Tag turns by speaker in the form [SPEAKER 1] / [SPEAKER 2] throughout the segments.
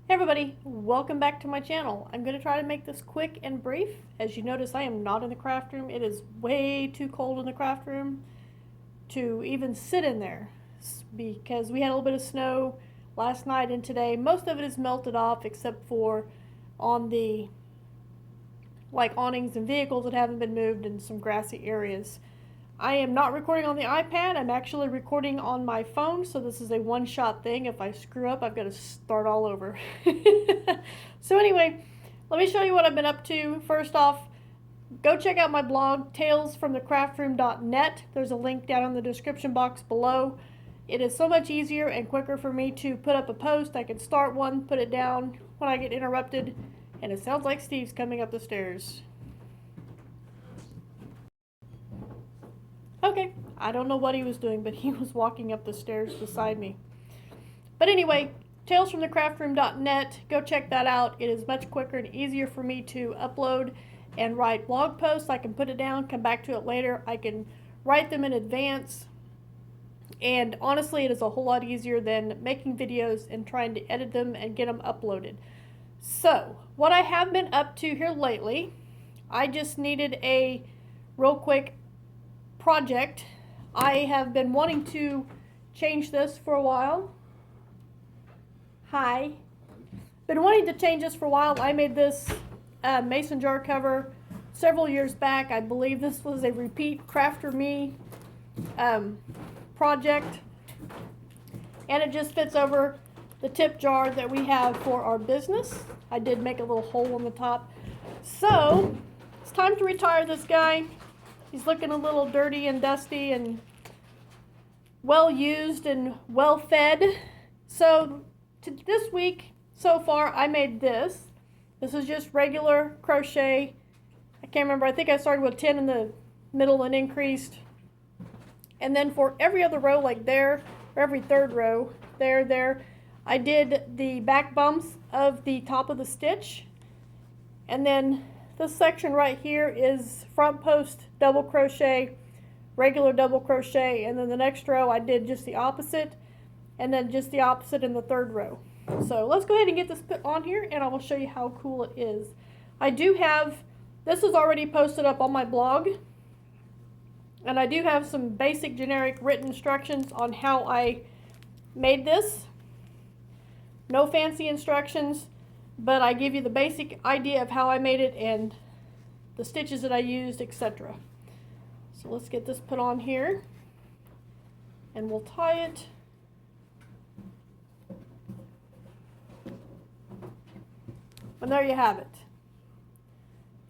[SPEAKER 1] Hey everybody, welcome back to my channel. I'm going to try to make this quick and brief. As you notice, I am not in the craft room. It is way too cold in the craft room to even sit in there because we had a little bit of snow last night and today. Most of it is melted off except for on the awnings and vehicles that haven't been moved and some grassy areas. I am not recording on the iPad. I'm actually recording on my phone, so this is a one-shot thing. If I screw up, I've got to start all over. So anyway, let me show you what I've been up to. First off, go check out my blog, talesfromthecraftroom.net. There's a link down in the description box below. It is so much easier and quicker for me to put up a post. I can start one, put it down when I get interrupted, and it sounds like Steve's coming up the stairs. Okay, I don't know what he was doing, but he was walking up the stairs beside me. But anyway, talesfromthecraftroom.net, go check that out. It is much quicker and easier for me to upload and write blog posts. I can put it down, come back to it later. I can write them in advance. And honestly, it is a whole lot easier than making videos and trying to edit them and get them uploaded. So, what I have been up to here lately, I just needed a real quick project. I have been wanting to change this for a while. Hi. Been wanting to change this for a while. I made this mason jar cover several years back. I believe this was a repeat Crafter Me project. And it just fits over the tip jar that we have for our business. I did make a little hole on the top. So, it's time to retire this guy. He's looking a little dirty and dusty and well used and well fed. So this week so far I made this. This is just regular crochet. I can't remember, I think I started with 10 in the middle and increased. And then for every other row, like there, or every third row, there, I did the back bumps of the top of the stitch. And then this section right here is front post double crochet, regular double crochet, and then the next row I did just the opposite, and then just the opposite in the third row. So let's go ahead and get this put on here and I will show you how cool it is. I do have, this is already posted up on my blog, and I do have some basic generic written instructions on how I made this. No fancy instructions, but I give you the basic idea of how I made it and the stitches that I used, etc. So let's get this put on here and we'll tie it. And there you have it.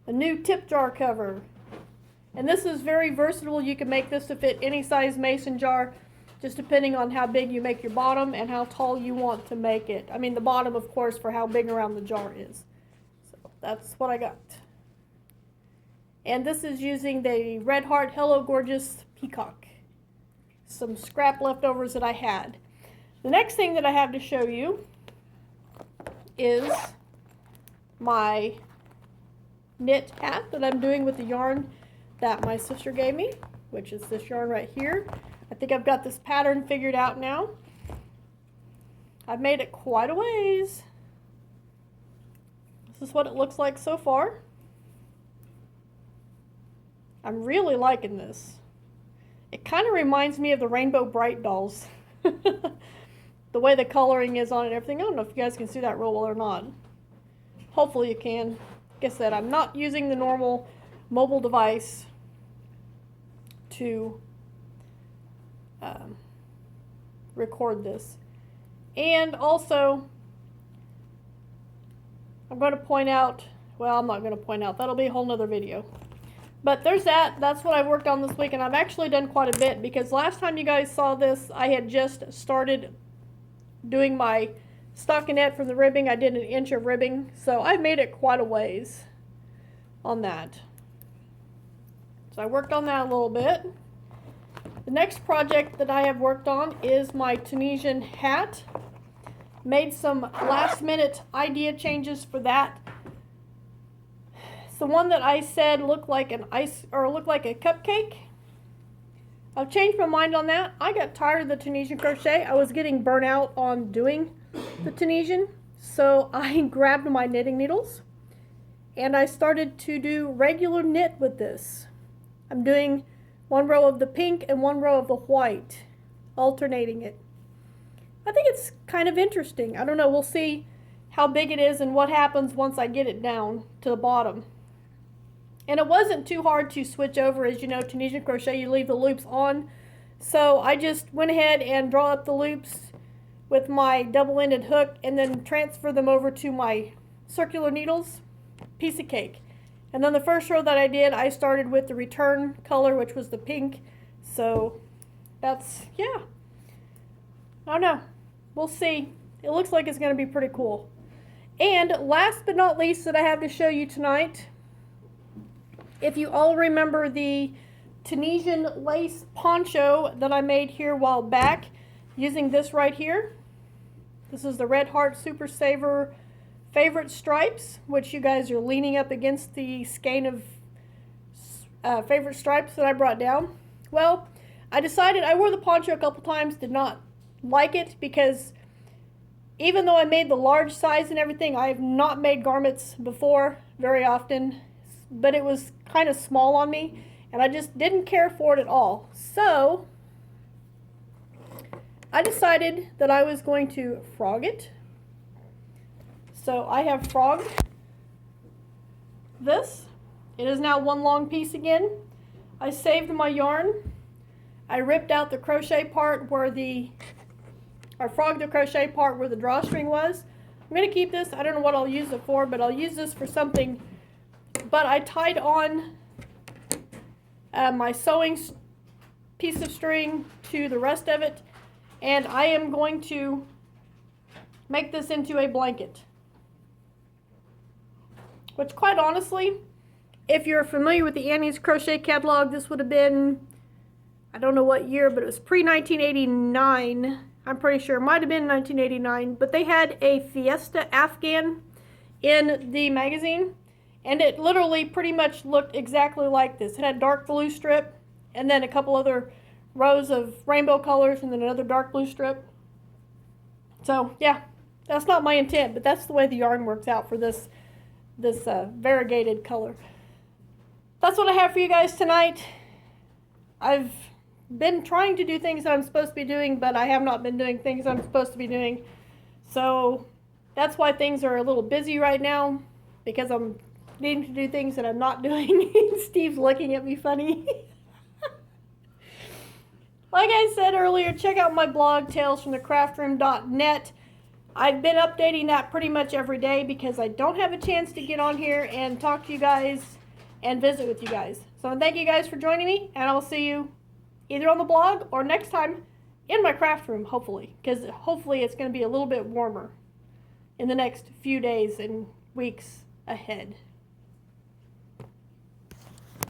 [SPEAKER 1] A new tip jar cover. And this is very versatile. You can make this to fit any size mason jar, just depending on how big you make your bottom and how tall you want to make it. I mean the bottom, of course, for how big around the jar is. So that's what I got. And this is using the Red Heart Hello Gorgeous Peacock. Some scrap leftovers that I had. The next thing that I have to show you is my knit hat that I'm doing with the yarn that my sister gave me, which is this yarn right here. I think I've got this pattern figured out now. I've made it quite a ways. This is what it looks like so far. I'm really liking this. It kind of reminds me of the Rainbow Bright dolls. The way the coloring is on it and everything. I don't know if you guys can see that real well or not. Hopefully you can. Like I said, I'm not using the normal mobile device to record this. And also, I'm going to point out, well, I'm not going to point out, that'll be a whole nother video. But there's that. That's what I've worked on this week, and I've actually done quite a bit because last time you guys saw this, I had just started doing my stockinette from the ribbing. I did an inch of ribbing, so I've made it quite a ways on that. So I worked on that a little bit. The next project that I have worked on is my Tunisian hat. Made some last minute idea changes for that. It's the one that I said looked like an looked like a cupcake. I've changed my mind on that. I got tired of the Tunisian crochet. I was getting burnt out on doing the Tunisian. So I grabbed my knitting needles and I started to do regular knit with this. I'm doing one row of the pink and one row of the white, alternating it. I think it's kind of interesting. I don't know, we'll see how big it is and what happens once I get it down to the bottom. And it wasn't too hard to switch over. As you know, Tunisian crochet, you leave the loops on. So I just went ahead and draw up the loops with my double-ended hook and then transfer them over to my circular needles. Piece of cake. And then the first row that I did, I started with the return color, which was the pink. So that's, yeah. I don't know. We'll see. It looks like it's going to be pretty cool. And last but not least that I have to show you tonight, if you all remember the Tunisian lace poncho that I made here a while back using this right here. This is the Red Heart Super Saver favorite stripes, which you guys are leaning up against the skein of favorite stripes that I brought down. Well, I decided I wore the poncho a couple times, did not like it because even though I made the large size and everything, I have not made garments before very often, but it was kind of small on me and I just didn't care for it at all. So I decided that I was going to frog it. So I have frogged this. It is now one long piece again. I saved my yarn. I ripped out the crochet part where I frogged the crochet part where the drawstring was. I'm going to keep this. I don't know what I'll use it for, but I'll use this for something. But I tied on my sewing piece of string to the rest of it, and I am going to make this into a blanket. Which, quite honestly, if you're familiar with the Annie's Crochet Catalog, this would have been, I don't know what year, but it was pre-1989. I'm pretty sure it might have been 1989. But they had a Fiesta Afghan in the magazine, and it literally pretty much looked exactly like this. It had dark blue strip, and then a couple other rows of rainbow colors, and then another dark blue strip. So, yeah, that's not my intent, but that's the way the yarn works out for this variegated color. That's what I have for you guys tonight. I've been trying to do things that I'm supposed to be doing, but I have not been doing things I'm supposed to be doing. So that's why things are a little busy right now, because I'm needing to do things that I'm not doing. Steve's looking at me funny. Like I said earlier, check out my blog, talesfromthecraftroom.net. I've been updating that pretty much every day because I don't have a chance to get on here and talk to you guys and visit with you guys. So thank you guys for joining me, and I'll see you either on the blog or next time in my craft room, hopefully, because hopefully it's going to be a little bit warmer in the next few days and weeks ahead.